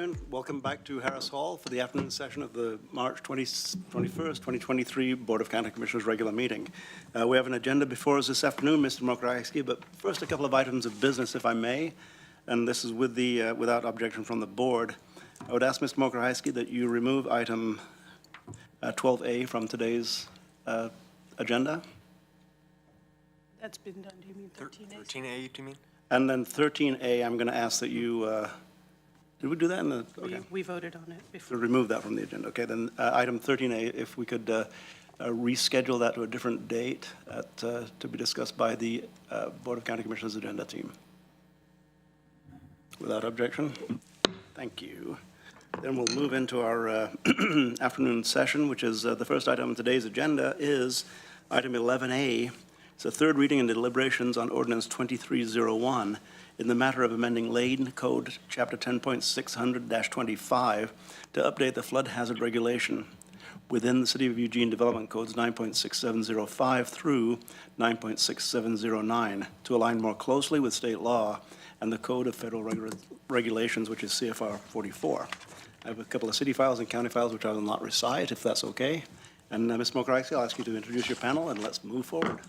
gentlemen, welcome back to Harris Hall for the afternoon session of the March 21st, 2023 Board of County Commissioners regular meeting. We have an agenda before us this afternoon, Mr. Mokrajewski, but first a couple of items of business, if I may, and this is with the without objection from the board. I would ask Mr. Mokrajewski that you remove item 12A from today's agenda. That's been done. Do you mean 13A? 13A, do you mean? And then 13A, I'm going to ask that you, did we do that in the, okay. We voted on it To before. remove that from the agenda. Okay, then item 13A, if we could reschedule that to a different date to be discussed by the Board of County Commissioners agenda team. Without objection? Thank you. Then we'll move into our afternoon session, which is the first item on today's agenda is item 11A. It's a third reading and deliberations on Ordinance 2301 in the matter of amending Lane Code Chapter 10.600-25 to update the flood hazard regulation within the City of Eugene Development Codes 9.6705 through 9.6709 to align more closely with state law and the Code of Federal Regulations, which is CFR 44. I have a couple of city files and county files which I will not recite, if that's okay. And Ms. Mokrajewski, I'll ask you to introduce your panel and let's move forward.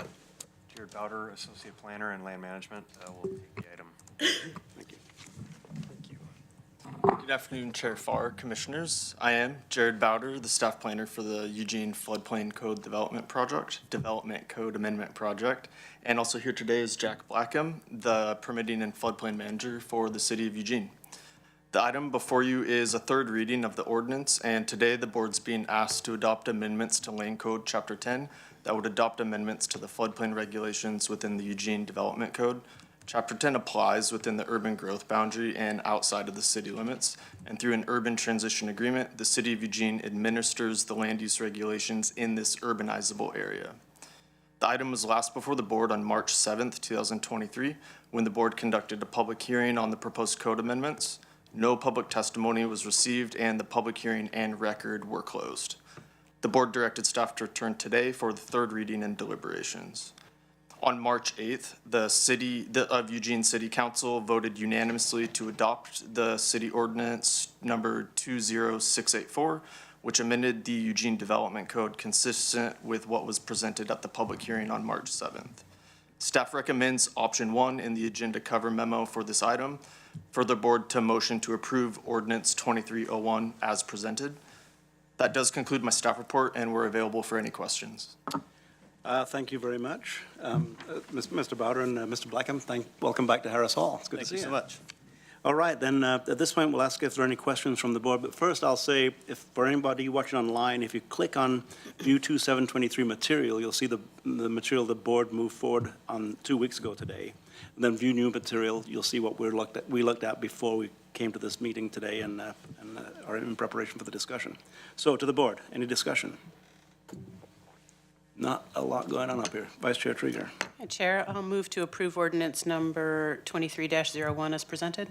Jared Bowder, Associate Planner in Land Management, will take the item. Thank you. Thank you. Good afternoon, Chair Farr, Commissioners. I am Jared Bowder, the Staff Planner for the Eugene Floodplain Code Development Code Amendment Project. And also here today is Jack Blackham, the Permitting and Floodplain Manager for the City of Eugene. The item before you is a third reading of the ordinance, and today the board's being asked to adopt amendments to Lane Code Chapter 10 that would adopt amendments to the floodplain regulations within the Eugene Development Code. Chapter 10 applies within the urban growth boundary and outside of the city limits, and through an urban transition agreement, the City of Eugene administers the land use regulations in this urbanizable area. The item was last before the board on March 7th, 2023, when the board conducted a public hearing on the proposed code amendments. No public testimony was received, and the public hearing and record were closed. The board directed staff to return today for the third reading and deliberations. On March 8th, the of Eugene City Council voted unanimously to adopt the city ordinance number 20684, which amended the Eugene Development Code consistent with what was presented at the public hearing on March 7th. Staff recommends option 1 in the agenda cover memo for this item for the board to motion to approve ordinance 2301 as presented. That does conclude my staff report, and we're available for any questions. Thank you very much. Mr. Bowder and Mr. Blackham, welcome back to Harris Hall. It's good to see you. Thank you so much. All right, then at this point, we'll ask if there are any questions from the board. But first, I'll say, if for anybody watching online, if you click on View 2723 material, you'll see the material the board moved forward on 2 weeks ago today. And then View New Material, you'll see what we looked at before we came to this meeting today and are in preparation for the discussion. So to the board, any discussion? Not a lot going on up here. Vice Chair Trieger. Chair, I'll move to approve ordinance number 23-01 as presented.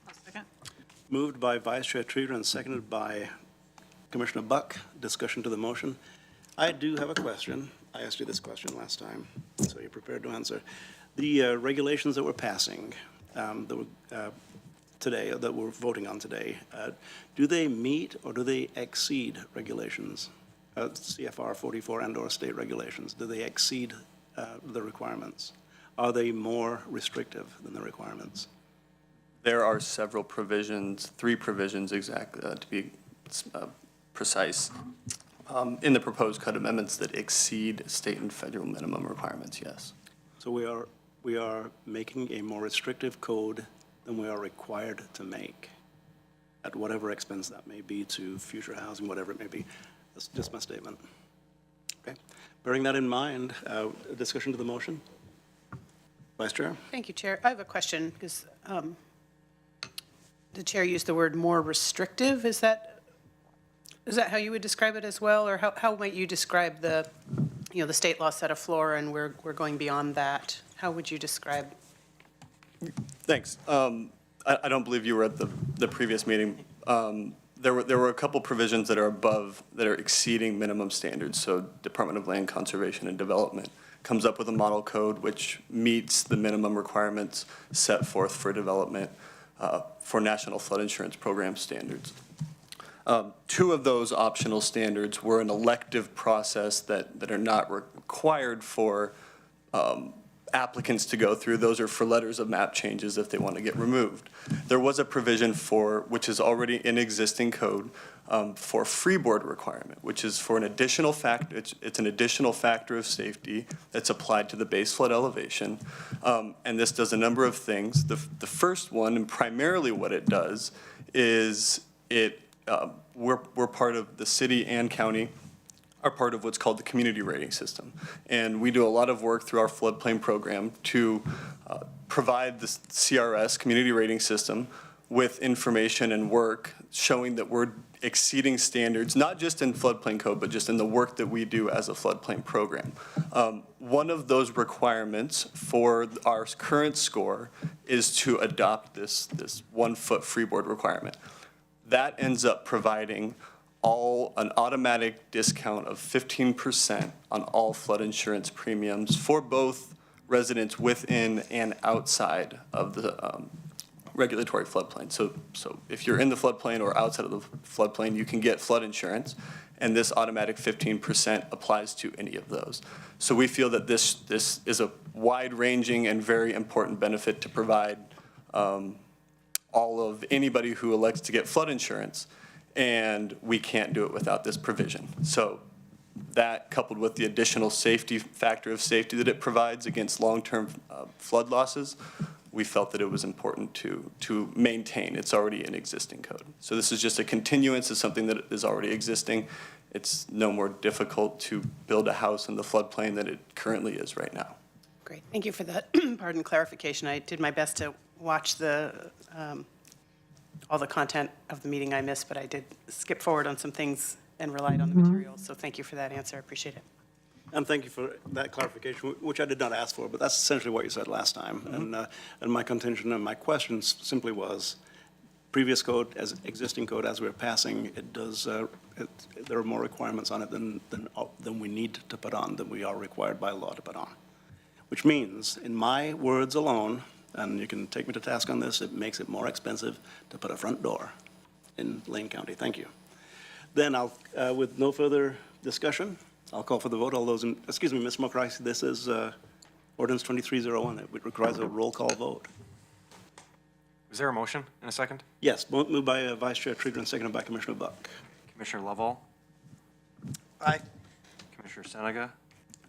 I'll second. Moved by Vice Chair Trieger and seconded by Commissioner Buck. Discussion to the motion. I do have a question. I asked you this question last time, so you're prepared to answer. The regulations that we're passing today, that we're voting on today, do they meet or do they exceed regulations? CFR 44 and/or state regulations, do they exceed the requirements? Are they more restrictive than the requirements? There are several provisions, 3 provisions exactly, to be precise, in the proposed code amendments that exceed state and federal minimum requirements, yes. So we are making a more restrictive code than we are required to make, at whatever expense that may be to future housing, whatever it may be. That's just my statement. Okay. Bearing that in mind, a discussion to the motion. Vice Chair. Thank you, Chair. I have a question because the Chair used the word more restrictive. Is that how you would describe it as well? Or how might you describe the state law set a floor and we're going beyond that? How would you describe? Thanks. I don't believe you were at the previous meeting. There were a couple provisions that are above, that are exceeding minimum standards. So Department of Land Conservation and Development comes up with a model code which meets the minimum requirements set forth for development. for National Flood Insurance Program standards. Two of those optional standards were an elective process that are not required for applicants to go through. Those are for letters of map changes if they want to get removed. There was a provision for, which is already in existing code, for freeboard requirement, which is for an additional factor, it's an additional factor of safety that's applied to the base flood elevation. And this does a number of things. The first one, and primarily what it does, is we're part of the city and county are part of what's called the community rating system. And we do a lot of work through our floodplain program to provide the CRS, community rating system, with information and work showing that we're exceeding standards, not just in floodplain code, but just in the work that we do as a floodplain program. One of those requirements for our current score is to adopt this 1 foot freeboard requirement. That ends up providing an automatic discount of 15% on all flood insurance premiums for both residents within and outside of the regulatory floodplain. So if you're in the floodplain or outside of the floodplain, you can get flood insurance, and this automatic 15% applies to any of those. So we feel that this is a wide-ranging and very important benefit to provide all of anybody who elects to get flood insurance, and we can't do it without this provision. So that, coupled with the additional safety factor of safety that it provides against long-term flood losses, we felt that it was important to maintain. It's already in existing code. So this is just a continuance of something that is already existing. It's no more difficult to build a house in the floodplain than it currently is right now. Great, thank you for that, pardon, clarification. I did my best to watch all the content of the meeting I missed, but I did skip forward on some things and relied on the materials. So thank you for that answer, I appreciate it. And thank you for that clarification, which I did not ask for, but that's essentially what you said last time. And my contention and my question simply was, previous code, as existing code, as we're passing, it does, there are more requirements on it than we need to put on, than we are required by law to put on. Which means, in my words alone, and you can take me to task on this, it makes it more expensive to put a front door in Lane County. Thank you. Then I'll, with no further discussion, I'll call for the vote. All those in, excuse me, Ms. Mokrice, this is ordinance 2301. It requires a roll call vote. Is there a motion in a second? Yes, moved by Vice Chair Trieger and seconded by Commissioner Buck. Commissioner Lovall, Aye. Commissioner Senega,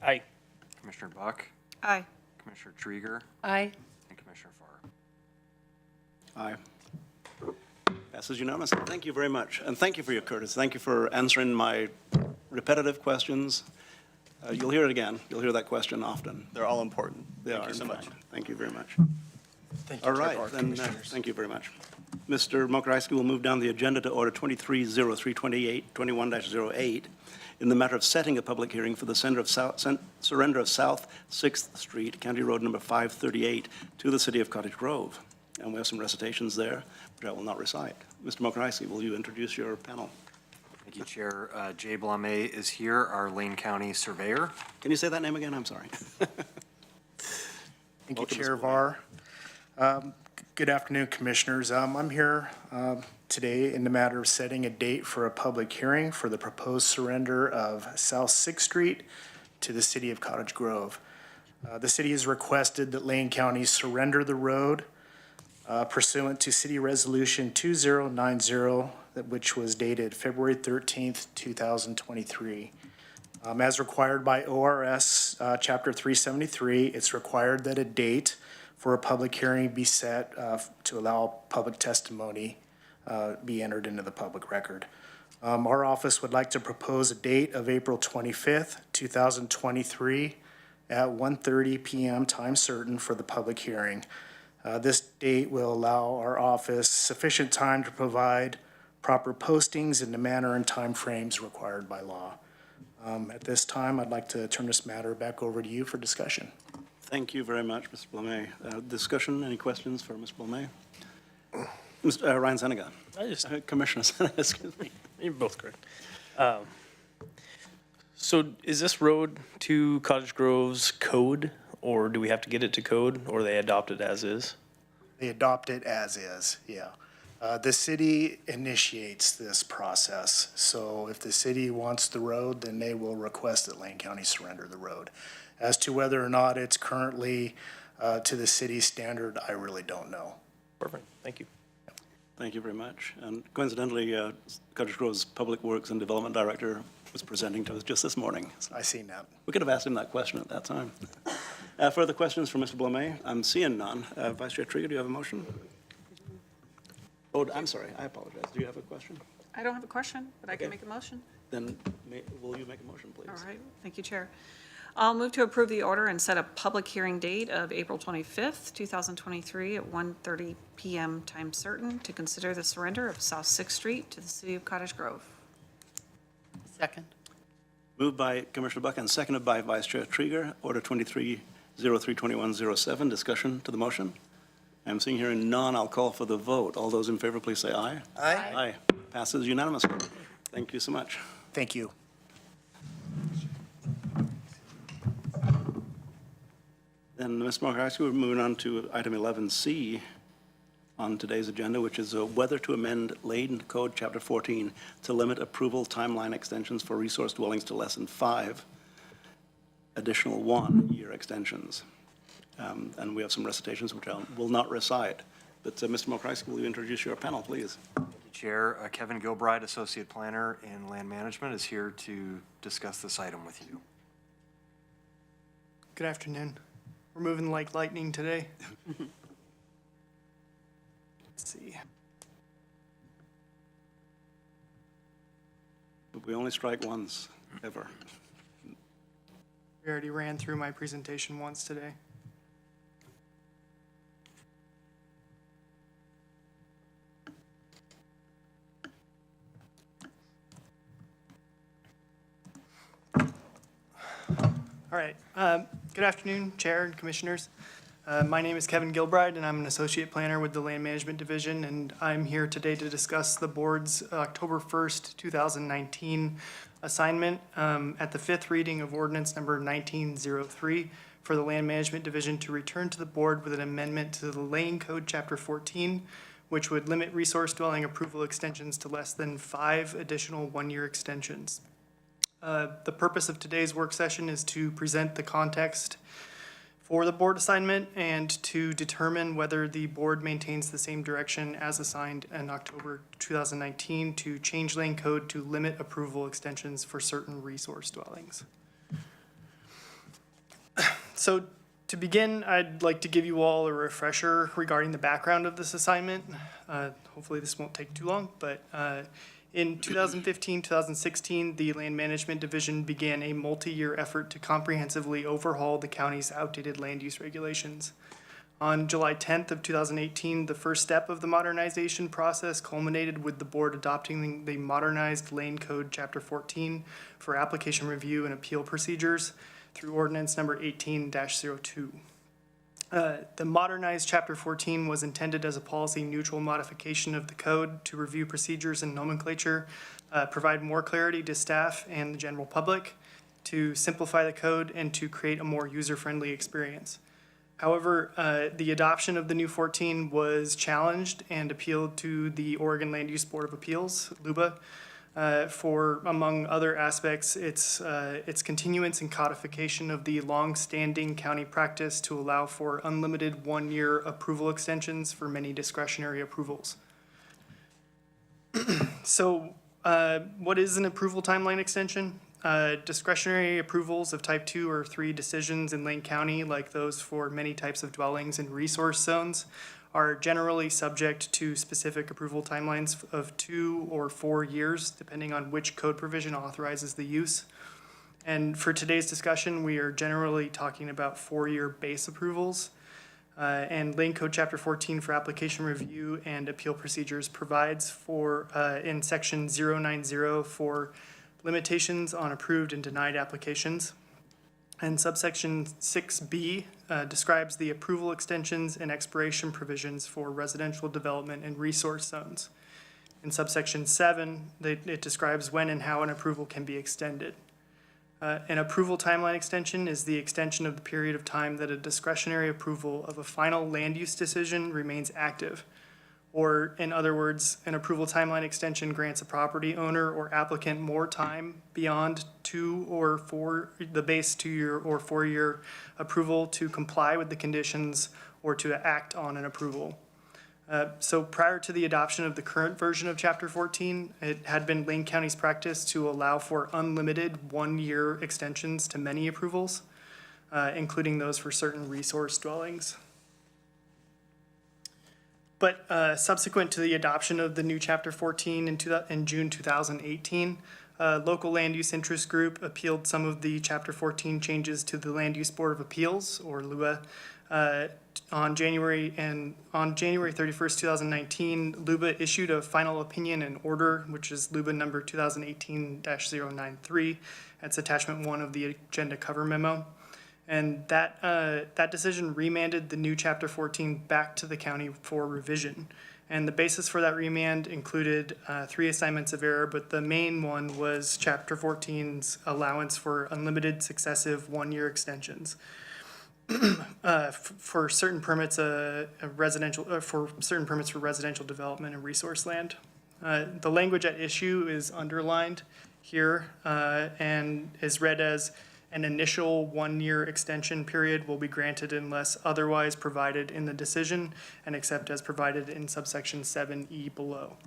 Aye. Commissioner Buck, Aye. Commissioner Trieger, Aye. and Commissioner Farr. Aye. Passes unanimously. Thank you very much. And thank you for your courtesy. Thank you for answering my repetitive questions. You'll hear it again. You'll hear that question often. They're all important. They Thank are, you so in much. fact. Thank you very much. Thank you, All Chair right, Farr, then, Commissioners. thank you very much. Mr. Mokrice will move down the agenda to order 230321-08 in the matter of setting a public hearing for the surrender of South 6th Street, County Road number 538, to the city of Cottage Grove. And we have some recitations there, which I will not recite. Mr. Mokrice, will you introduce your panel? Thank you, Chair. Jay Blame is here, our Lane County surveyor. Can you say that name again? I'm sorry. Thank you, Welcome, Chair Mr. Var. Good afternoon, Commissioners. I'm here today in the matter of setting a date for a public hearing for the proposed surrender of South 6th Street to the city of Cottage Grove. The city has requested that Lane County surrender the road pursuant to City Resolution 2090, which was dated February 13th, 2023. As required by ORS Chapter 373, it's required that a date for a public hearing be set to allow public testimony be entered into the public record. Our office would like to propose a date of April 25th, 2023 at 1:30 p.m. time certain for the public hearing. This date will allow our office sufficient time to provide proper postings in the manner and timeframes required by law. At this time, I'd like to turn this matter back over to you for discussion. Thank you very much, Mr. Blame. Discussion, any questions for Ms. Blame? Mr. Ryan Senega. Commissioner Senega, excuse me. You're both correct. So is this road to Cottage Grove's code, or do we have to get it to code, or they adopt it as is? They adopt it as is, yeah. The city initiates this process, so if the city wants the road, then they will request that Lane County surrender the road. As to whether or not it's currently to the city's standard, I really don't know. Perfect, thank you. Thank you very much. And coincidentally, Cottage Grove's Public Works and Development Director was presenting to us just this morning. So I seen that. we could have asked him that question at that time. Further questions for Mr. Blumey? I'm seeing none. Vice Chair Trigger, do you have a motion? Oh, I'm sorry, I apologize. Do you have a question? I don't have a question, but I can Okay. make a motion. Then will you make a motion, please? All right, thank you, Chair. I'll move to approve the order and set a public hearing date of April 25th, 2023 at 1:30 PM time certain to consider the surrender of South Sixth Street to the city of Cottage Grove. Second. Moved by Commissioner Buck and seconded by Vice Chair Trigger. Order 23032107. Discussion to the motion. I'm seeing hearing none. I'll call for the vote. All those in favor, please say aye. Aye. Aye. Passes unanimously. Thank you so much. Thank you. Then, Ms. Markowski, we're moving on to item 11C on today's agenda, which is whether to amend Lane Code Chapter 14 to limit approval timeline extensions for resource dwellings to less than 5 additional 1-year extensions. And we have some recitations which I will not recite. But Mr. Markowski, will you introduce your panel, please? Chair, Kevin Gilbride, Associate Planner in Land Management, is here to discuss this item with you. Good afternoon. We're moving like lightning today. Let's see. But we only strike once, ever. We already ran through my presentation once today. All right. Good afternoon, Chair and Commissioners. My name is Kevin Gilbride, and I'm an Associate Planner with the Land Management Division, and I'm here today to discuss the Board's October 1st, 2019 assignment at the fifth reading of Ordinance Number 1903 for the Land Management Division to return to the Board with an amendment to the Lane Code Chapter 14, which would limit resource dwelling approval extensions to less than 5 additional 1-year extensions. The purpose of today's work session is to present the context for the board assignment and to determine whether the board maintains the same direction as assigned in October 2019 to change Lane Code to limit approval extensions for certain resource dwellings. So to begin, I'd like to give you all a refresher regarding the background of this assignment. Hopefully this won't take too long, but in 2015-2016, the Land Management Division began a multi-year effort to comprehensively overhaul the county's outdated land use regulations. On July 10th of 2018, the first step of the modernization process culminated with the board adopting the modernized Lane Code Chapter 14 for application review and appeal procedures through ordinance number 18-02. The modernized Chapter 14 was intended as a policy-neutral modification of the code to review procedures and nomenclature, provide more clarity to staff and the general public, to simplify the code, and to create a more user-friendly experience. However, the adoption of the new 14 was challenged and appealed to the Oregon Land Use Board of Appeals, LUBA, for, among other aspects, its continuance and codification of the long-standing county practice to allow for unlimited 1-year approval extensions for many discretionary approvals. So, what is an approval timeline extension? Discretionary approvals of type 2 or 3 decisions in Lane County, like those for many types of dwellings and resource zones, are generally subject to specific approval timelines of 2 or 4 years, depending on which code provision authorizes the use. And for today's discussion, we are generally talking about 4-year base approvals. And Lane Code Chapter 14 for application review and appeal procedures provides for, in section 090 for limitations on approved and denied applications. And subsection 6B describes the approval extensions and expiration provisions for residential development and resource zones. In subsection 7, it describes when and how an approval can be extended. An approval timeline extension is the extension of the period of time that a discretionary approval of a final land use decision remains active. Or, in other words, an approval timeline extension grants a property owner or applicant more time beyond the base 2-year or 4-year approval to comply with the conditions or to act on an approval. So prior to the adoption of the current version of Chapter 14, it had been Lane County's practice to allow for unlimited 1-year extensions to many approvals, including those for certain resource dwellings. But subsequent to the adoption of the new Chapter 14 in June 2018, local land use interest group appealed some of the Chapter 14 changes to the Land Use Board of Appeals, or LUA, on January 31st, 2019. LUBA issued a final opinion and order, which is LUBA number 2018-093. That's attachment 1 of the agenda cover memo. And that decision remanded the new Chapter 14 back to the county for revision. And the basis for that remand included 3 assignments of error, but the main one was Chapter 14's allowance for unlimited successive 1-year extensions for certain permits, for residential development and resource land. The language at issue is underlined here and is read as: an initial 1-year extension period will be granted unless otherwise provided in the decision and except as provided in subsection 7E below.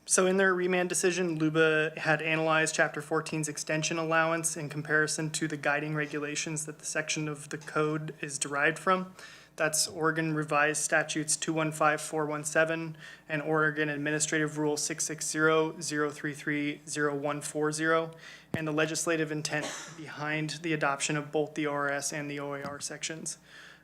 So in their remand decision, LUBA had analyzed Chapter 14's extension allowance in comparison to the guiding regulations that the section of the code is derived from. That's Oregon Revised Statutes 215417 and Oregon Administrative Rule 660-033-0140, and the legislative intent behind the adoption of both the ORS and the OAR sections.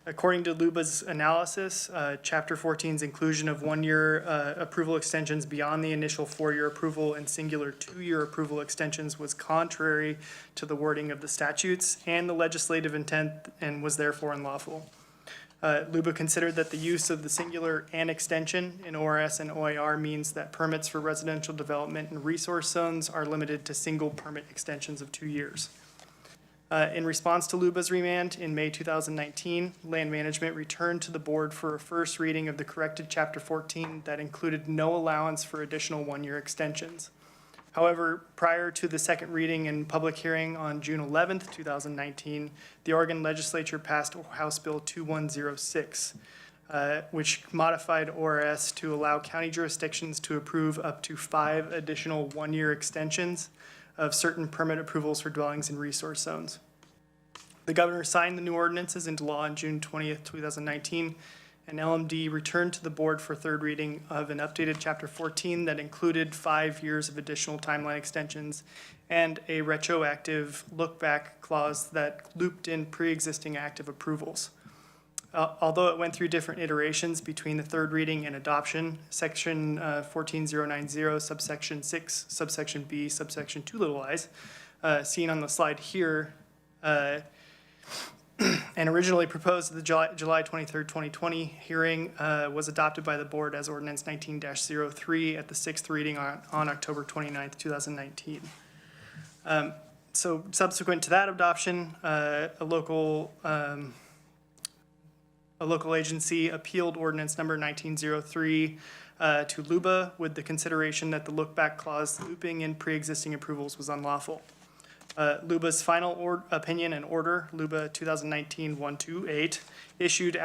According to LUBA's analysis, Chapter 14's inclusion of 1-year approval extensions beyond the initial 4-year approval and singular 2-year approval extensions was contrary to the wording of the statutes and the legislative intent, and was therefore unlawful. LUBA considered that the use of the singular "and extension" in ORS and OAR means that permits for residential development in resource zones are limited to single permit extensions of 2 years. In response to LUBA's remand, in May 2019, Land Management returned to the board for a first reading of the corrected Chapter 14 that included no allowance for additional 1-year extensions. However, prior to the second reading and public hearing on June 11th, 2019, the Oregon Legislature passed House Bill 2106, which modified ORS to allow county jurisdictions to approve up to 5 additional 1-year extensions of certain permit approvals for dwellings in resource zones. The governor signed the new ordinances into law on June 20th, 2019, and LMD returned to the board for third reading of an updated Chapter 14 that included 5 years of additional timeline extensions and a retroactive look-back clause that looped in pre-existing active approvals. Although it went through different iterations between the third reading and adoption, Section 14090, subsection 6, subsection B, subsection 2 little i's, seen on the slide here, and originally proposed at the July 23rd, 2020 hearing, was adopted by the board as Ordinance 19-03 at the 6th reading on October 29th, 2019. So subsequent to that adoption, a local agency appealed ordinance number 1903 to LUBA with the consideration that the look-back clause looping in pre-existing approvals was unlawful. LUBA's final opinion and order, LUBA 2019-128, issued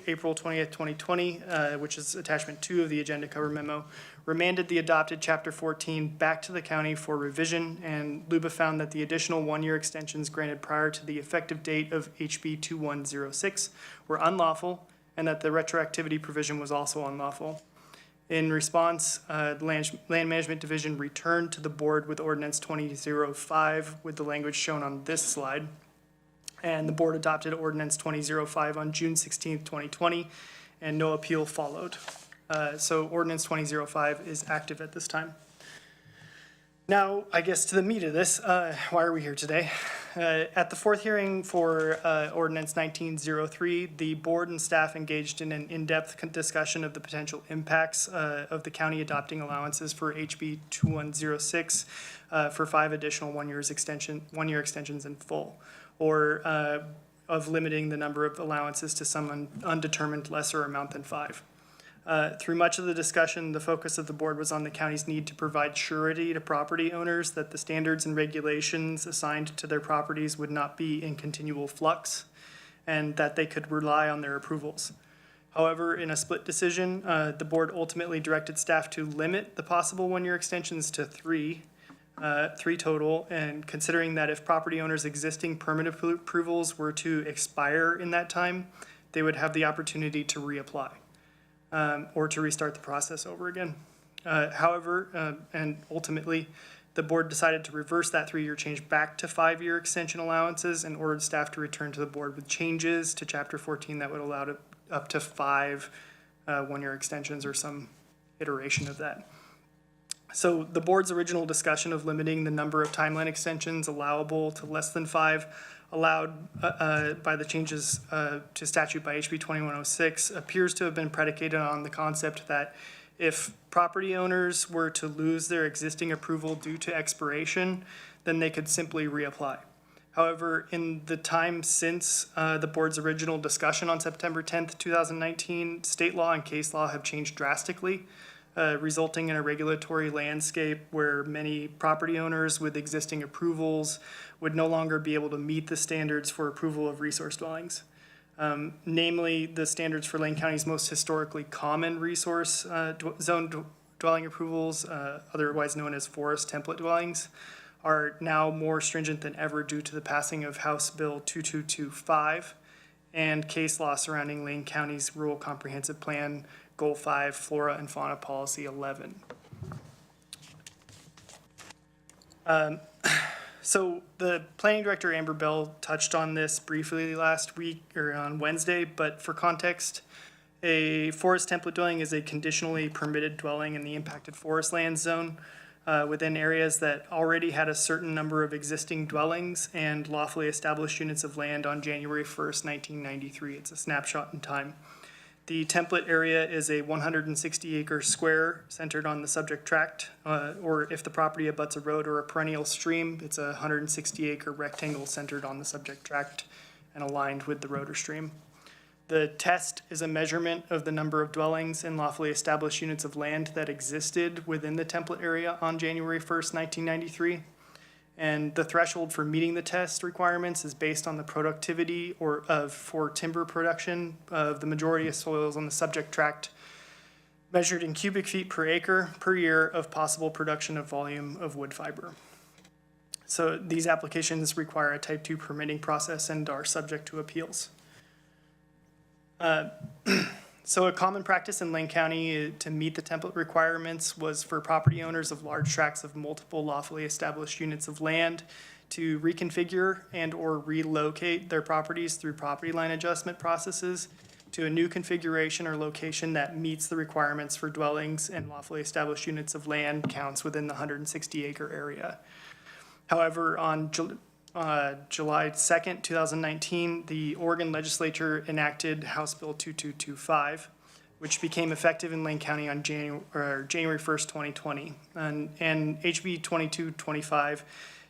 April 20th, 2020, which is attachment 2 of the agenda cover memo, remanded the adopted Chapter 14 back to the county for revision, and LUBA found that the additional 1-year extensions granted prior to the effective date of HB 2106 were unlawful, and that the retroactivity provision was also unlawful. In response, the Land Management Division returned to the board with Ordinance 2005 with the language shown on this slide, and the board adopted Ordinance 2005 on June 16th, 2020, and no appeal followed. So Ordinance 2005 is active at this time. Now, I guess to the meat of this, why are we here today? At the fourth hearing for ordinance 1903, the board and staff engaged in an in-depth discussion of the potential impacts of the county adopting allowances for HB 2106 for 5 additional 1-year extensions in full, or of limiting the number of allowances to some undetermined lesser amount than 5. Through much of the discussion, the focus of the board was on the county's need to provide surety to property owners that the standards and regulations assigned to their properties would not be in continual flux, and that they could rely on their approvals. However, in a split decision, the board ultimately directed staff to limit the possible 1-year extensions to 3 total, and considering that if property owners' existing permit approvals were to expire in that time, they would have the opportunity to reapply. Or to restart the process over again. However, and ultimately, the board decided to reverse that 3-year change back to 5-year extension allowances and ordered staff to return to the board with changes to Chapter 14 that would allow up to 5 1-year extensions or some iteration of that. So the board's original discussion of limiting the number of timeline extensions allowable to less than 5 allowed by the changes to statute by HB 2106 appears to have been predicated on the concept that if property owners were to lose their existing approval due to expiration, then they could simply reapply. However, in the time since the board's original discussion on September 10th, 2019, state law and case law have changed drastically, resulting in a regulatory landscape where many property owners with existing approvals would no longer be able to meet the standards for approval of resource dwellings. Namely, the standards for Lane County's most historically common resource zone dwelling approvals, otherwise known as forest template dwellings, are now more stringent than ever due to the passing of House Bill 2225 and case law surrounding Lane County's Rural Comprehensive Plan Goal 5, Flora and Fauna Policy 11. So the planning director, Amber Bell, touched on this briefly last week or on Wednesday, but for context, a forest template dwelling is a conditionally permitted dwelling in the impacted forest land zone within areas that already had a certain number of existing dwellings and lawfully established units of land on January 1st, 1993. It's a snapshot in time. The template area is a 160-acre square centered on the subject tract, or if the property abuts a road or a perennial stream, it's a 160-acre rectangle centered on the subject tract and aligned with the road or stream. The test is a measurement of the number of dwellings and lawfully established units of land that existed within the template area on January 1st, 1993. And the threshold for meeting the test requirements is based on the productivity for timber production of the majority of soils on the subject tract, measured in cubic feet per acre per year of possible production of volume of wood fiber. So these applications require a type 2 permitting process and are subject to appeals. So a common practice in Lane County to meet the template requirements was for property owners of large tracts of multiple lawfully established units of land to reconfigure and or relocate their properties through property line adjustment processes to a new configuration or location that meets the requirements for dwellings and lawfully established units of land counts within the 160-acre area. However, on July 2nd, 2019, the Oregon legislature enacted House Bill 2225, which became effective in Lane County on January 1st, 2020. And HB 2225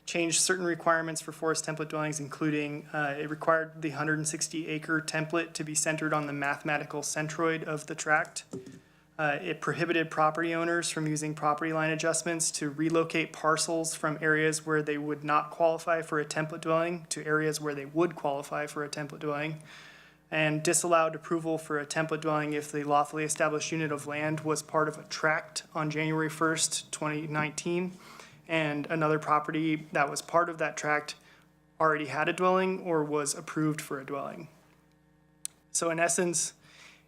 changed certain requirements for forest template dwellings, including it required the 160-acre template to be centered on the mathematical centroid of the tract. It prohibited property owners from using property line adjustments to relocate parcels from areas where they would not qualify for a template dwelling to areas where they would qualify for a template dwelling, and disallowed approval for a template dwelling if the lawfully established unit of land was part of a tract on January 1st, 2019, and another property that was part of that tract already had a dwelling or was approved for a dwelling. So in essence,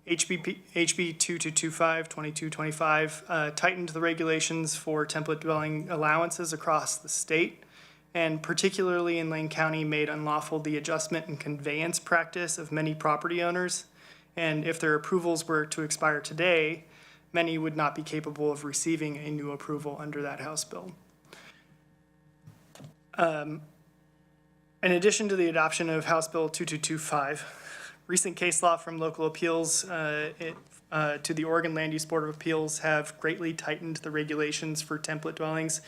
HB 2225, 2225 tightened the regulations for template dwelling allowances across the state, and particularly in Lane County made unlawful the adjustment and conveyance practice of many property owners. And if their approvals were to expire today, many would not be capable of receiving a new approval under that House bill. In addition to the adoption of House Bill 2225, recent case law from local appeals to the Oregon Land Use Board of Appeals have greatly tightened the regulations for template dwellings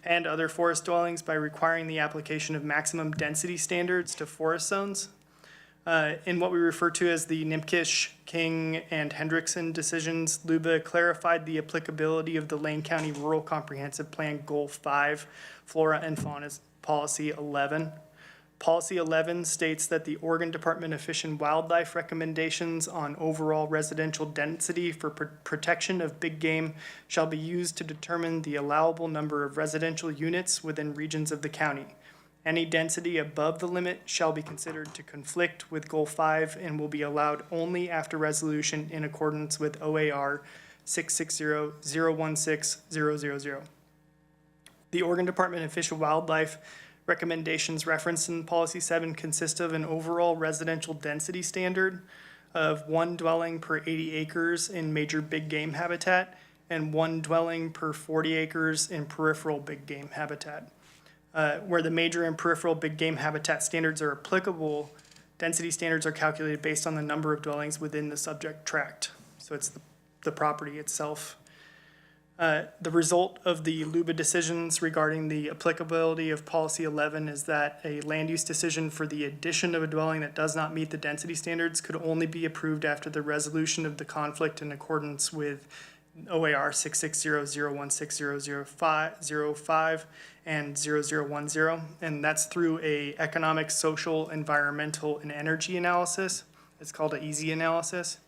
and other forest dwellings by requiring the application of maximum density standards to forest zones. In what we refer to as the Nimkish, King, and Hendrickson decisions, LUBA clarified the applicability of the Lane County Rural Comprehensive Plan Goal 5, Flora and Fauna Policy 11. Policy 11 states that the Oregon Department of Fish and Wildlife recommendations on overall residential density for protection of big game shall be used to determine the allowable number of residential units within regions of the county. Any density above the limit shall be considered to conflict with Goal 5 and will be allowed only after resolution in accordance with OAR 660-016-000. The Oregon Department of Fish and Wildlife recommendations referenced in Policy 7 consist of an overall residential density standard of 1 dwelling per 80 acres in major big game habitat and 1 dwelling per 40 acres in peripheral big game habitat. Where the major and peripheral big game habitat standards are applicable, density standards are calculated based on the number of dwellings within the subject tract. So it's the property itself. The result of the LUBA decisions regarding the applicability of Policy 11 is that a land use decision for the addition of a dwelling that does not meet the density standards could only be approved after the resolution of the conflict in accordance with OAR 660-016-005 and 0010, and that's through a economic, social, environmental, and energy analysis. It's called an EASY analysis.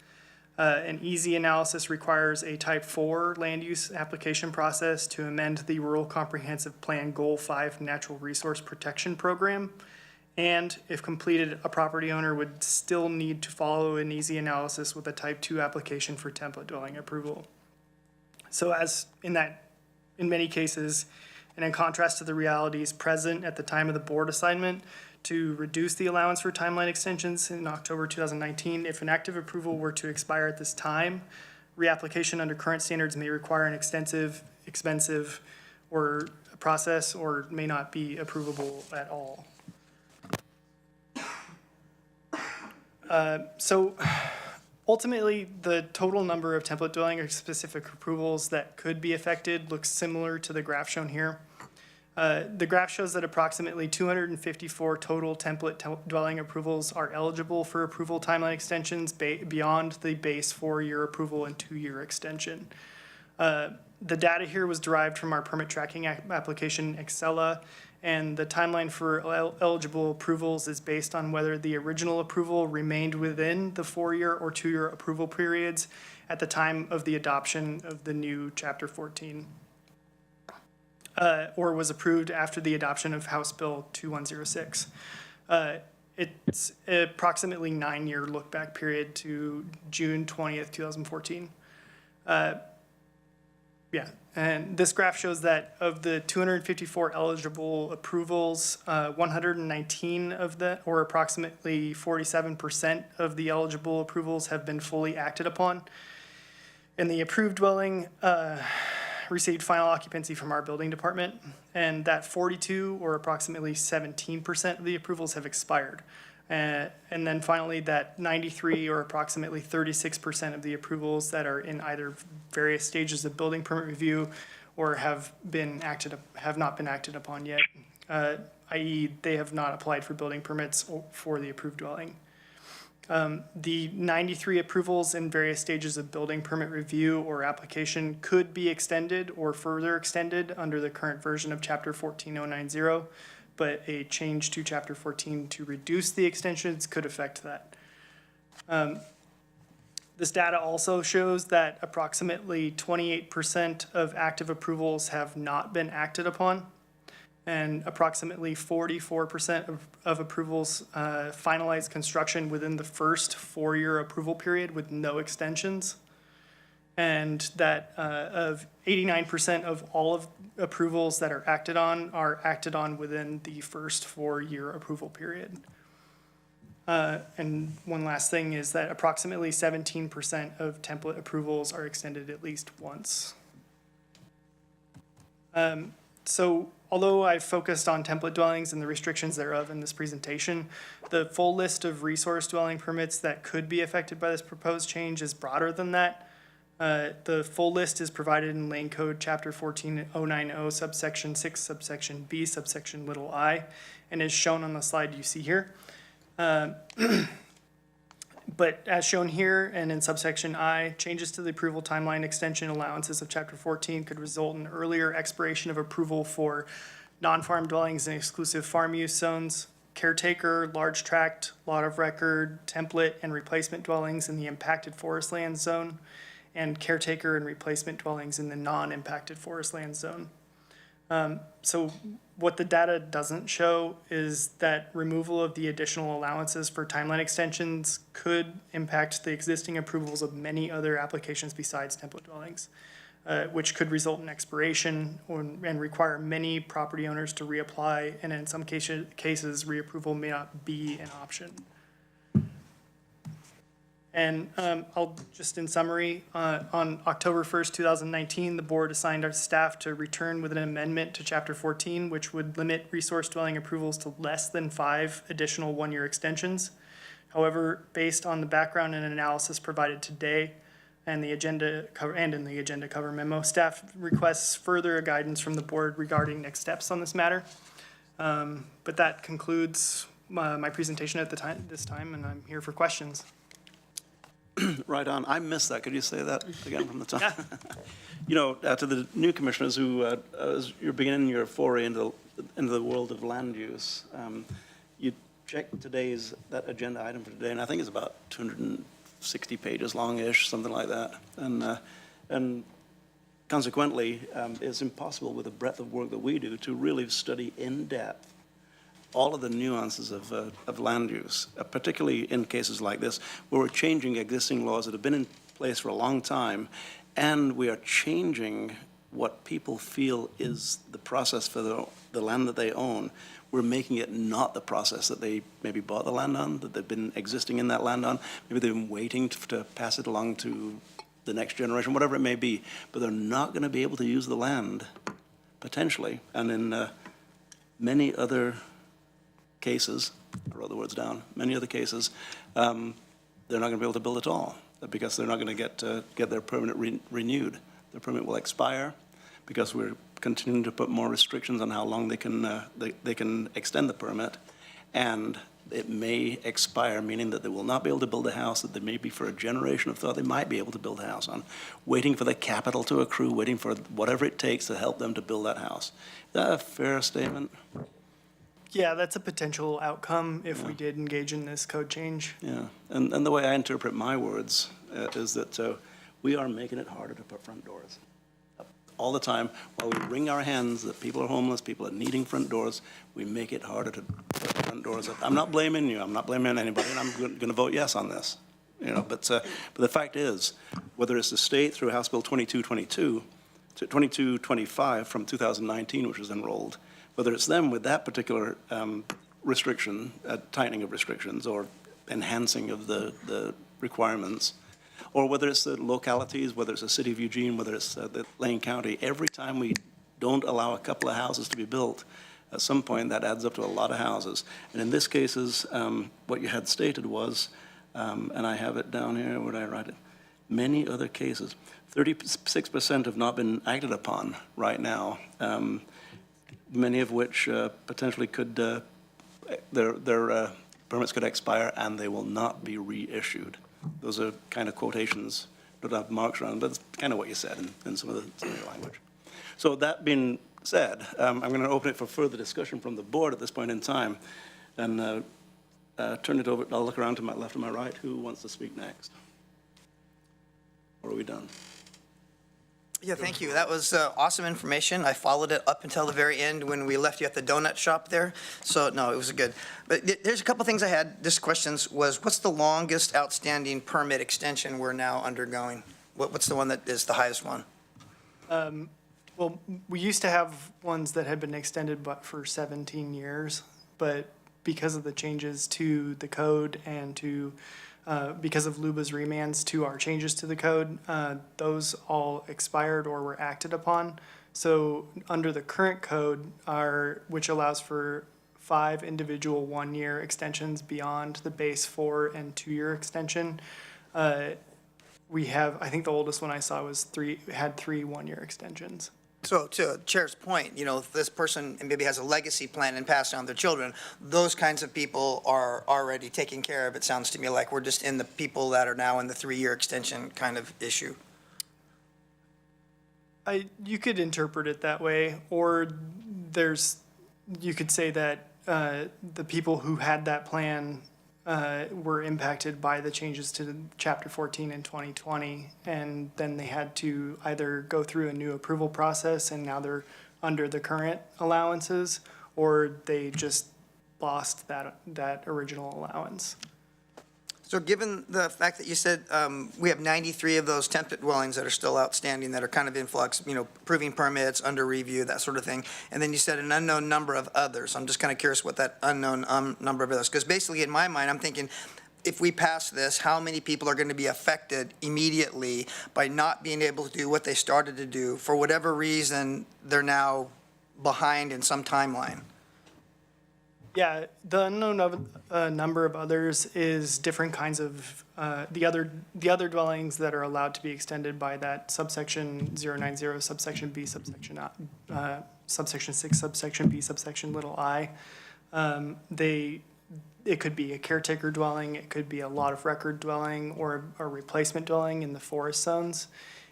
An EASY analysis requires a Type 4 land use application process to amend the Rural Comprehensive Plan Goal 5 Natural Resource Protection Program. And if completed, a property owner would still need to follow an EASY analysis with a Type 2 application for template dwelling approval. So as in many cases, and in contrast to the realities present at the time of the board assignment, to reduce the allowance for timeline extensions in October 2019, if an active approval were to expire at this time, reapplication under current standards may require an extensive, expensive, or process, or may not be approvable at all. So ultimately, the total number of template dwelling or specific approvals that could be affected looks similar to the graph shown here. The graph shows that approximately 254 total template dwelling approvals are eligible for approval timeline extensions beyond the base 4-year approval and 2-year extension. The data here was derived from our permit tracking application, Excella, and the timeline for eligible approvals is based on whether the original approval remained within the 4-year or 2-year approval periods at the time of the adoption of the new Chapter 14. Or was approved after the adoption of House Bill 2106. It's approximately 9-year look-back period to June 20th, 2014. And this graph shows that of the 254 eligible approvals, 119 of the, or approximately 47% of the eligible approvals have been fully acted upon. And the approved dwelling received final occupancy from our building department, and that 42 or approximately 17% of the approvals have expired. And then finally, that 93 or approximately 36% of the approvals that are in either various stages of building permit review or have not been acted upon yet, i.e. they have not applied for building permits for the approved dwelling. The 93 approvals in various stages of building permit review or application could be extended or further extended under the current version of Chapter 14090, but a change to Chapter 14 to reduce the extensions could affect that. This data also shows that approximately 28% of active approvals have not been acted upon, and approximately 44% of approvals finalized construction within the first 4-year approval period with no extensions. And that of 89% of all of approvals that are acted on within the first 4-year approval period. And one last thing is that approximately 17% of template approvals are extended at least once. So although I've focused on template dwellings and the restrictions thereof in this presentation, the full list of resource dwelling permits that could be affected by this proposed change is broader than that. The full list is provided in Lane Code, Chapter 14090, subsection 6, subsection B, subsection little I, and is shown on the slide you see here. But as shown here and in subsection I, changes to the approval timeline extension allowances of Chapter 14 could result in earlier expiration of approval for non-farm dwellings and exclusive farm use zones, caretaker, large tract, lot of record, template, and replacement dwellings in the impacted forest land zone, and caretaker and replacement dwellings in the non-impacted forest land zone. So what the data doesn't show is that removal of the additional allowances for timeline extensions could impact the existing approvals of many other applications besides template dwellings, which could result in expiration and require many property owners to reapply, and in some cases, reapproval may not be an option. And I'll just in summary, on October 1st, 2019, the board assigned our staff to return with an amendment to Chapter 14, which would limit resource dwelling approvals to less than 5 additional one-year extensions. However, based on the background and analysis provided today and the agenda cover and in the agenda cover memo, staff requests further guidance from the board regarding next steps on this matter. But that concludes my presentation at this time, and I'm here for questions. Right on. I missed that. Could you say that again from the top? You know, to the new commissioners who, as you're beginning your foray into the world of land use, you checked that agenda item for today, and I think it's about 260 pages long-ish, something like that. And consequently, it's impossible with the breadth of work that we do to really study in depth all of the nuances of land use, particularly in cases like this, where we're changing existing laws that have been in place for a long time, and we are changing what people feel is the process for the land that they own. We're making it not the process that they maybe bought the land on, that they've been existing in that land on. Maybe they've been waiting to pass it along to the next generation, whatever it may be, but they're not going to be able to use the land, potentially. And in many other cases, I wrote the words down, many other cases, they're not going to be able to build at all because they're not going to get their permit renewed. Their permit will expire because we're continuing to put more restrictions on how long they can extend the permit, and it may expire, meaning that they will not be able to build a house that they maybe for a generation have thought they might be able to build a house on, waiting for the capital to accrue, waiting for whatever it takes to help them to build that house. Is that a fair statement? Yeah, that's a potential outcome if we did engage in this code change. Yeah, and the way I interpret my words is that we are making it harder to put front doors. All the time, while we wring our hands that people are homeless, people are needing front doors, we make it harder to put front doors up. I'm not blaming you, I'm not blaming anybody, and I'm going to vote yes on this. You know, but the fact is, whether it's the state through House Bill 2225 from 2019, which was enrolled, whether it's them with that particular restriction, tightening of restrictions or enhancing of the requirements, or whether it's the localities, whether it's the city of Eugene, whether it's the Lane County, every time we don't allow a couple of houses to be built, at some point that adds up to a lot of houses. And in this cases, what you had stated was, and I have it down here, where did I write it? Many other cases, 36% have not been acted upon right now. Many of which potentially could, their permits could expire and they will not be reissued. Those are kind of quotations, don't have marks around, but it's kind of what you said in some of the language. So that being said, I'm going to open it for further discussion from the board at this point in time, and turn it over. I'll look around to my left and my right. Who wants to speak next? Or are we done? Yeah, thank you. That was awesome information. I followed it up until the very end when we left you at the donut shop there. So, no, it was good. But there's a couple things I had. This questions was, what's the longest outstanding permit extension we're now undergoing? What's the one that is the highest one? Well, we used to have ones that had been extended but for 17 years, but because of the changes to the code and to because of LUBA's remands to our changes to the code, those all expired or were acted upon. So under the current code, which allows for 5 individual 1-year extensions beyond the base 4 and 2-year extension, we have, I think the oldest one I saw had 3 1-year extensions. So to Chair's point, you know, if this person maybe has a legacy plan and passed down their children, those kinds of people are already taken care of. It sounds to me like we're just in the people that are now in the 3-year extension kind of issue. You could interpret it that way, or you could say that the people who had that plan were impacted by the changes to Chapter 14 in 2020, and then they had to either go through a new approval process, and now they're under the current allowances, or they just lost that original allowance. So given the fact that you said we have 93 of those template dwellings that are still outstanding, that are kind of in flux, you know, approving permits, under review, that sort of thing, and then you said an unknown number of others. I'm just kind of curious what that unknown number of others, because basically in my mind, I'm thinking, if we pass this, how many people are going to be affected immediately by not being able to do what they started to do? For whatever reason, they're now behind in some timeline. Yeah, the unknown number of others is different kinds of, the other dwellings that are allowed to be extended by that subsection 090, subsection B, subsection 6, subsection B, subsection little I. It could be a caretaker dwelling, it could be a lot of record dwelling, or a replacement dwelling in the forest zones.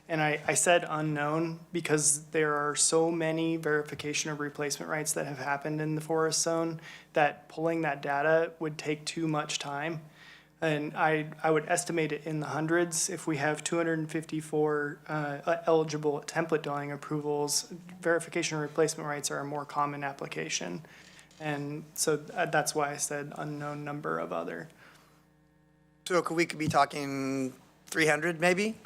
And I said unknown because there are so many verification of replacement rights that have happened in the forest zone that pulling that data would take too much time. And I would estimate it in the hundreds. If we have 254 eligible template dwelling approvals, verification of replacement rights are a more common application. And so that's why I said unknown number of other. So we could be talking 300 maybe?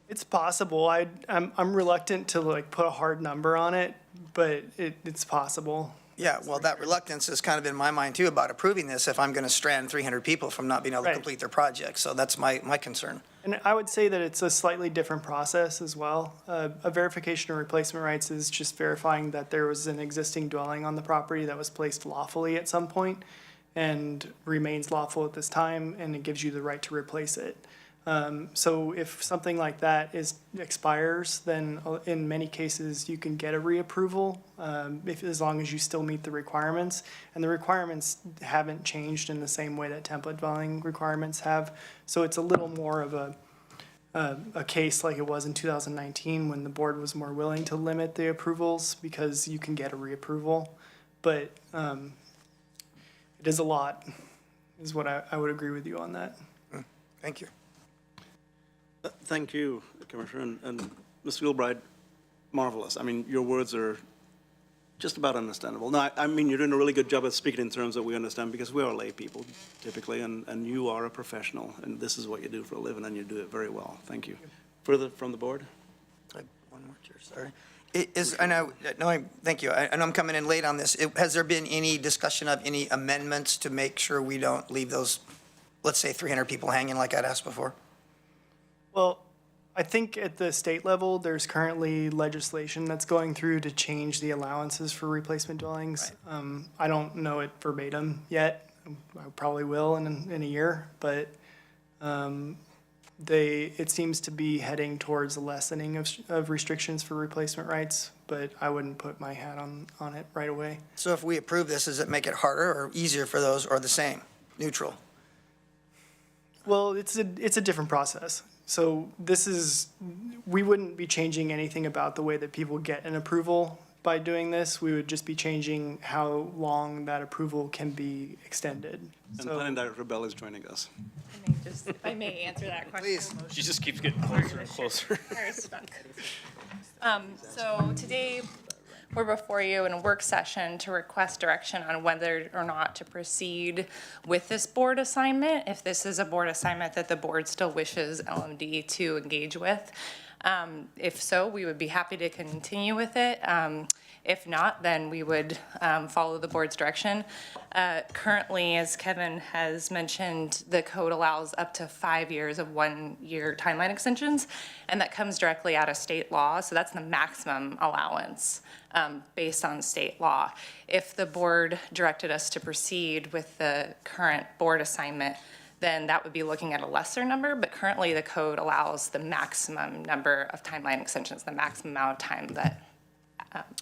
It's possible. I'm reluctant to like put a hard number on it, but it's possible. Yeah, well, that reluctance is kind of in my mind too about approving this if I'm going to strand 300 people from not being able to Right. complete their project. So that's my concern. And I would say that it's a slightly different process as well. A verification of replacement rights is just verifying that there was an existing dwelling on the property that was placed lawfully at some point and remains lawful at this time, and it gives you the right to replace it. So if something like that expires, then in many cases, you can get a reapproval, as long as you still meet the requirements. And the requirements haven't changed in the same way that template dwelling requirements have. So it's a little more of a case like it was in 2019 when the board was more willing to limit the approvals because you can get a reapproval. But it is a lot, is what I would agree with you on that. Thank you. Thank you, Commissioner, and Mr. Gilbride, marvelous. I mean, your words are just about understandable. No, I mean, you're doing a really good job of speaking in terms that we understand, because we are lay people typically, and you are a professional, and this is what you do for a living, and you do it very well. Thank you. Further from the board? One more, Chair, sorry. Thank you. I know I'm coming in late on this. Has there been any discussion of any amendments to make sure we don't leave those, let's say, 300 people hanging like I'd asked before? Well, I think at the state level, there's currently legislation that's going through to change the allowances for replacement dwellings. I don't know it verbatim yet. I probably will in a year, but it seems to be heading towards a lessening of restrictions for replacement rights, but I wouldn't put my hat on it right away. So if we approve this, does it make it harder or easier for those, or the same, neutral? Well, it's a different process. So we wouldn't be changing anything about the way that people get an approval by doing this. We would just be changing how long that approval can be extended. And Planning Director Bell is joining us. If I may answer that question. Please. She just keeps getting closer and closer. So today, we're before you in a work session to request direction on whether or not to proceed with this board assignment, if this is a board assignment that the board still wishes LMD to engage with. If so, we would be happy to continue with it. If not, then we would follow the board's direction. Currently, as Kevin has mentioned, the code allows up to 5 years of 1-year timeline extensions, and that comes directly out of state law, so that's the maximum allowance based on state law. If the board directed us to proceed with the current board assignment, then that would be looking at a lesser number, but currently the code allows the maximum number of timeline extensions, the maximum amount of time that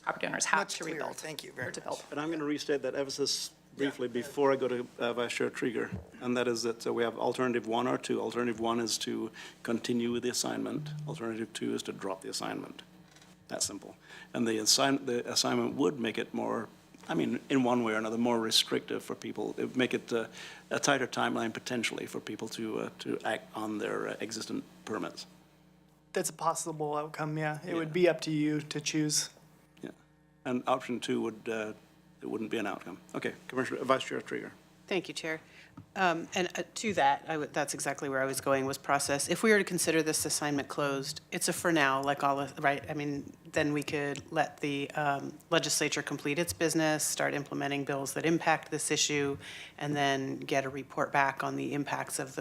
property owners have Much to clearer. rebuild. Thank you very or much. develop. And I'm going to restate that emphasis briefly before I go to Vice Chair Trieger, and that is that we have alternative 1 or 2. Alternative 1 is to continue with the assignment. Alternative 2 is to drop the assignment. That's simple. And the assignment would make it more, I mean, in one way or another, more restrictive for people. It would make it a tighter timeline potentially for people to act on their existing permits. That's a possible outcome, yeah. It Yeah. would be up to you to choose. Yeah. And option 2 would, it wouldn't be an outcome. Okay, Vice Chair Trieger. Thank you, Chair. And to that, that's exactly where I was going, was process. If we were to consider this assignment closed, it's a for now, like all, right? I mean, then we could let the legislature complete its business, start implementing bills that impact this issue, and then get a report back on the impacts of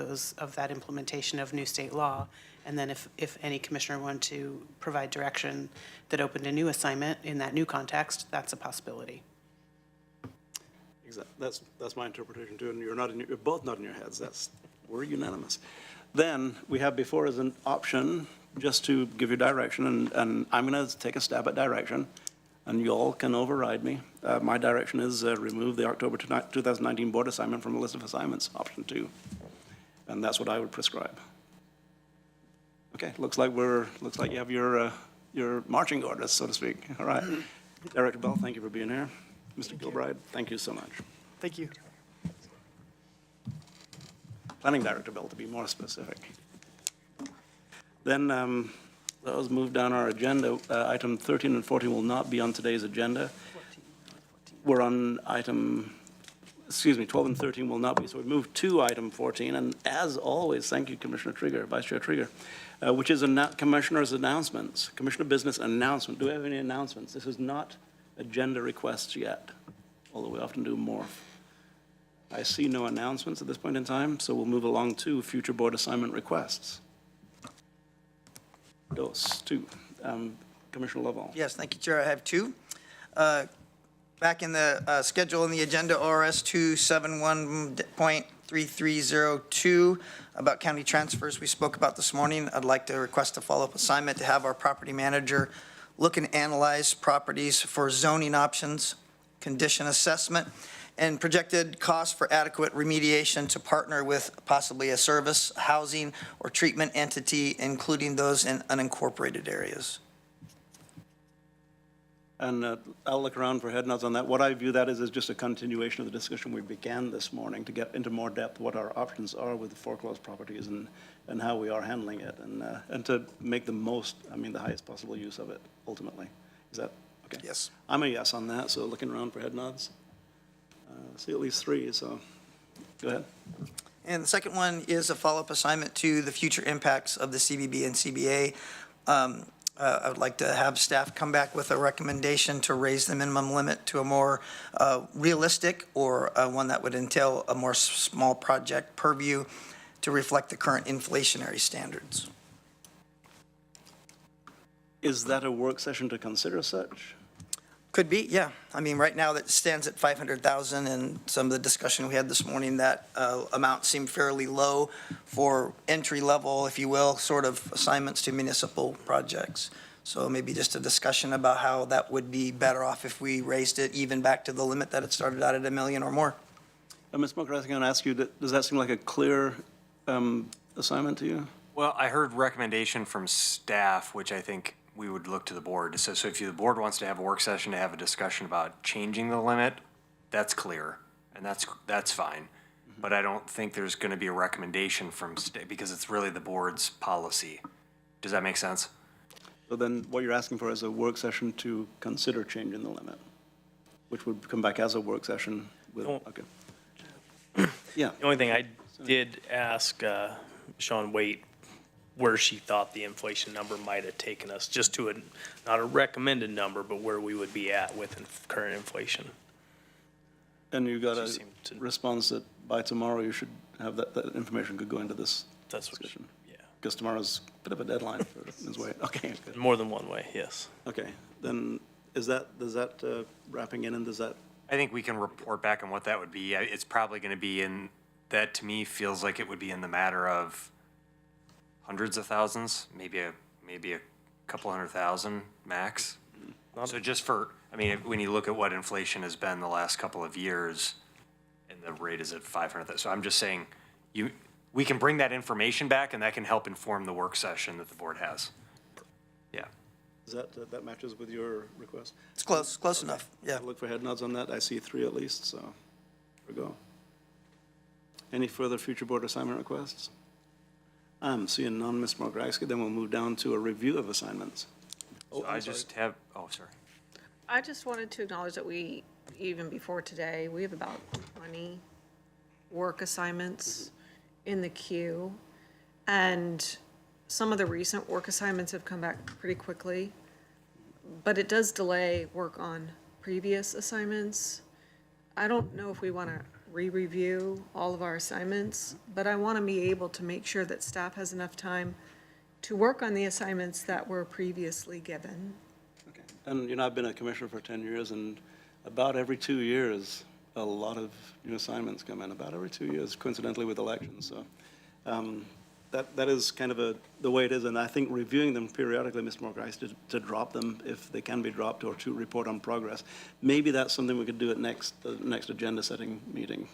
that implementation of new state law. And then if any commissioner wanted to provide direction that opened a new assignment in that new context, that's a possibility. That's my interpretation too, and you're both nodding your heads. We're unanimous. Then we have before us an option, just to give you direction, and I'm going to take a stab at direction, and you all can override me. My direction is remove the October 2019 board assignment from the list of assignments, option 2, and that's what I would prescribe. Okay, looks like you have your marching orders, so to speak. All right, Director Bell, thank you for being here. Mr. Gilbride, thank you so much. Thank you. Planning Director Bell, to be more specific. Then let us move down our agenda. Item 13 and 14 will not be on today's agenda. We're on 12 and 13 will not be. So we move to item 14. And as always, thank you, Commissioner Trieger, Vice Chair Trieger, which is Commissioner's announcements, Commissioner Business announcement. Do we have any announcements? This is not agenda requests yet, although we often do more. I see no announcements at this point in time, so we'll move along to future board assignment requests. Those two. Commissioner Lovell. Yes, thank you, Chair. I have 2. Back in the schedule in the agenda, ORS 271.3302, about county transfers we spoke about this morning. I'd like to request a follow-up assignment to have our property manager look and analyze properties for zoning options, condition assessment, and projected cost for adequate remediation to partner with possibly a service, housing, or treatment entity, including those in unincorporated areas. And I'll look around for head nods on that. What I view that as is just a continuation of the discussion we began this morning to get into more depth what our options are with the foreclosed properties and how we are handling it and to make the most, the highest possible use of it ultimately. Is that okay? Yes. I'm a yes on that, so looking around for head nods. See at least 3, so go ahead. And the second one is a follow-up assignment to the future impacts of the CBB and CBA. I would like to have staff come back with a recommendation to raise the minimum limit to a more realistic or one that would entail a more small project purview to reflect the current inflationary standards. Is that a work session to consider such? Could be, yeah. Right now that stands at 500,000, and some of the discussion we had this morning, that amount seemed fairly low for entry level, if you will, sort of assignments to municipal projects. So maybe just a discussion about how that would be better off if we raised it even back to the limit that it started out at $1 million or more. Ms. Smoker, I was going to ask you, does that seem like a clear assignment to you? Well, I heard recommendation from staff, which I think we would look to the board. So if the board wants to have a work session to have a discussion about changing the limit, that's clear, and that's fine. But I don't think there's going to be a recommendation from because it's really the board's policy. Does that make sense? So then what you're asking for is a work session to consider changing the limit, which would come back as a work session with, okay. Yeah. The only thing I did ask Sean Waite where she thought the inflation number might have taken us, just to a, not a recommended number, but where we would be at with current inflation. And you got She a seemed to- response that by tomorrow you should have that information could go into this That's what, discussion? yeah. Because tomorrow's a bit of a deadline for Ms. Wade. Okay, good. More than one way, yes. Okay, then does that wrapping in, and does that, I think we can report back on what that would be. It's probably gonna be in, that to me feels like it would be in the matter of hundreds of thousands, maybe a couple 100,000 max. So just for, I mean, when you look at what inflation has been the last couple of years, and the rate is at 500, so I'm just saying, we can bring that information back, and that can help inform the work session that the board has. Yeah. is that matches with your request? It's close enough, yeah. I'll look for head nods on that. I see 3 at least, so there we go. Any further future board assignment requests? I'm seeing none, Ms. Morgreisky. Then we'll move down to a review of assignments. So I just have, oh, sorry. I just wanted to acknowledge that we, even before today, we have about 20 work assignments in the queue. And some of the recent work assignments have come back pretty quickly, but it does delay work on previous assignments. I don't know if we want to re-review all of our assignments, but I want to be able to make sure that staff has enough time to work on the assignments that were previously given. Okay. And, you know, I've been a commissioner for 10 years, and about every 2 years, a lot of new assignments come in, about every 2 years, coincidentally with elections. So that is kind of the way it is, and I think reviewing them periodically, Mr. Morgreis, to drop them if they can be dropped, or to report on progress. Maybe that's something we could do at the next agenda-setting meeting.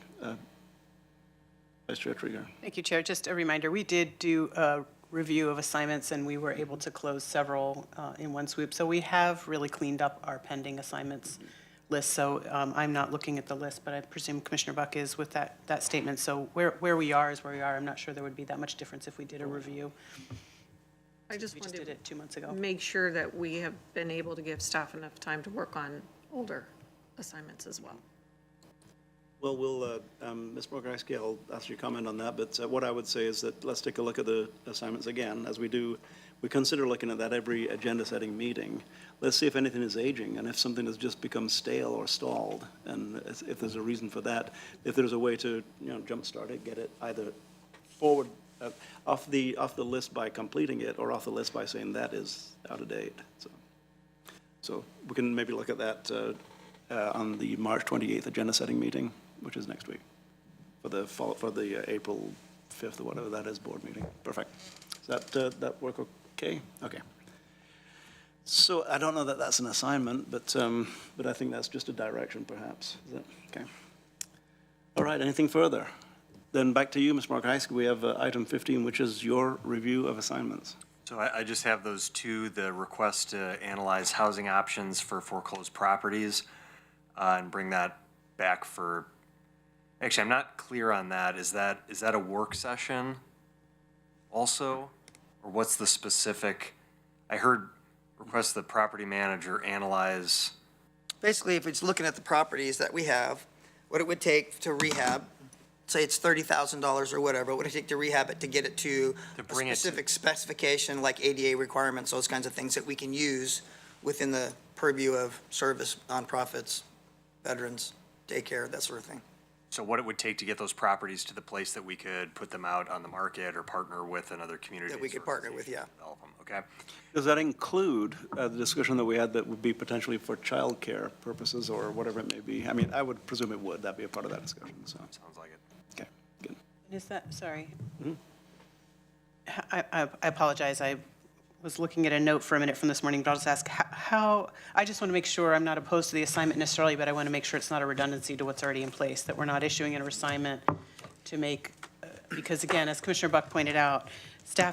Vice Chair Trieger. Thank you, Chair. Just a reminder, we did do a review of assignments, and we were able to close several in one swoop. So we have really cleaned up our pending assignments list. So I'm not looking at the list, but I presume Commissioner Buck is with that statement. So where we are is where we are. I'm not sure there would be that much difference if we did a review. I just We just wanted did it 2 months ago. to make sure that we have been able to give staff enough time to work on older assignments as well. Well, Ms. Morgreisky, I'll ask you to comment on that, but what I would say is that let's take a look at the assignments again, as we do. We consider looking at that every agenda-setting meeting. Let's see if anything is aging, and if something has just become stale or stalled, and if there's a reason for that, if there's a way to, jumpstart it, get it either forward, off the list by completing it, or off the list by saying that is out of date. So we can maybe look at that on the March 28th agenda-setting meeting, which is next week, for the April 5th or whatever that is, board meeting. Perfect. Does that work okay? Okay. So I don't know that that's an assignment, but I think that's just a direction, perhaps. Is that okay? All right, anything further? Then back to you, Ms. Morgreisky. We have item 15, which is your review of assignments. So I just have those two, the request to analyze housing options for foreclosed properties, and bring that back for, actually, I'm not clear on that. Is that a work session also? Or what's the specific, I heard request the property manager analyze. Basically, if it's looking at the properties that we have, what it would take to rehab, say it's $30,000 or whatever, what would it take to rehab it to get it to a bring it to- specific specification, like ADA requirements, those kinds of things that we can use within the purview of service, nonprofits, veterans, daycare, that sort of thing. So what it would take to get those properties to the place that we could put them out on the market or partner with another community. That we could partner with, yeah. Develop them, okay? Does that include the discussion that we had that would be potentially for childcare purposes or whatever it may be? I mean, I would presume it would. That'd be a part of that discussion, so. Sounds like it. Okay, good. Is that, sorry. I apologize. I was looking at a note for a minute from this morning, but I'll just ask how, I just want to make sure I'm not opposed to the assignment necessarily, but I want to make sure it's not a redundancy to what's already in place, that we're not issuing an assignment to make, because again, as Commissioner Buck pointed out,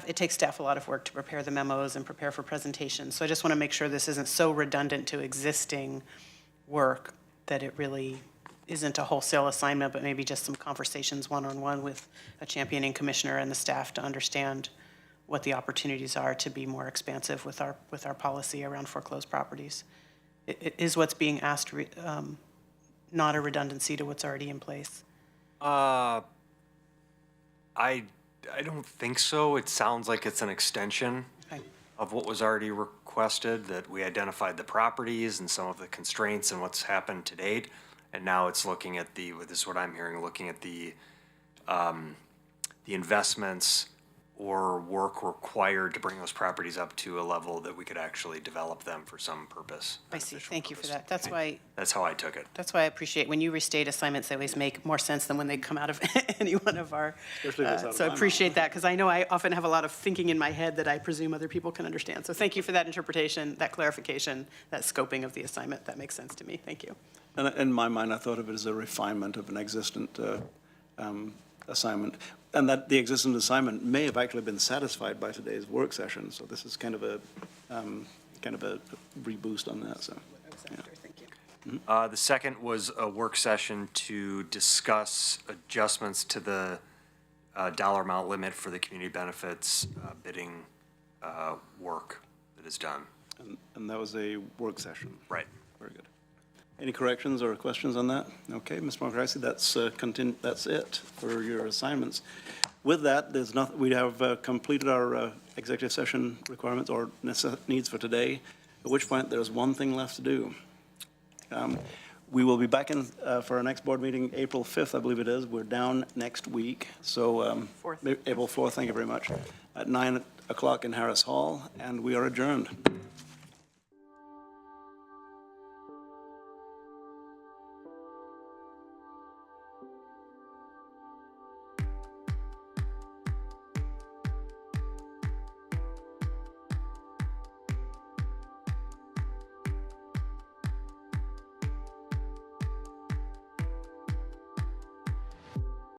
it takes staff a lot of work to prepare the memos and prepare for presentations. So I just want to make sure this isn't so redundant to existing work that it really isn't a wholesale assignment, but maybe just some conversations one-on-one with a championing commissioner and the staff to understand what the opportunities are to be more expansive with our policy around foreclosed properties. Is what's being asked not a redundancy to what's already in place? I I don't think so. It sounds like it's an extension Okay. of what was already requested, that we identified the properties and some of the constraints and what's happened to date. And now it's looking at this is what I'm hearing, looking at the investments or work required to bring those properties up to a level that we could actually develop them for some purpose. I see. beneficial Thank you for purpose. that. That's why, That's how I took it. I appreciate, when you restate assignments, they always make more sense than when they come out of any one of our. Especially if it's out of So I my appreciate that, because I know I often have a lot of thinking in my head that I presume other people can understand. So thank you for that interpretation, that clarification, that scoping of the assignment. That makes sense to me. Thank you. And in my mind, I thought of it as a refinement of an existent assignment, and that the existing assignment may have actually been satisfied by today's work session, so this is kind of a reboost on that, so. Thank you. The second was a work session to discuss adjustments to the dollar amount limit for the community benefits bidding work that is done. And that was a work session. Right. Very good. Any corrections or questions on that? Okay, Ms. Markowski, that's it for your assignments. With that, we have completed our executive session requirements or needs for today, at which point there's one thing left to do. We will be back in for our next board meeting, April 5th, I believe it is. We're down next week, so. Fourth. April 4th, thank you very much, at 9 o'clock in Harris Hall, and we are adjourned.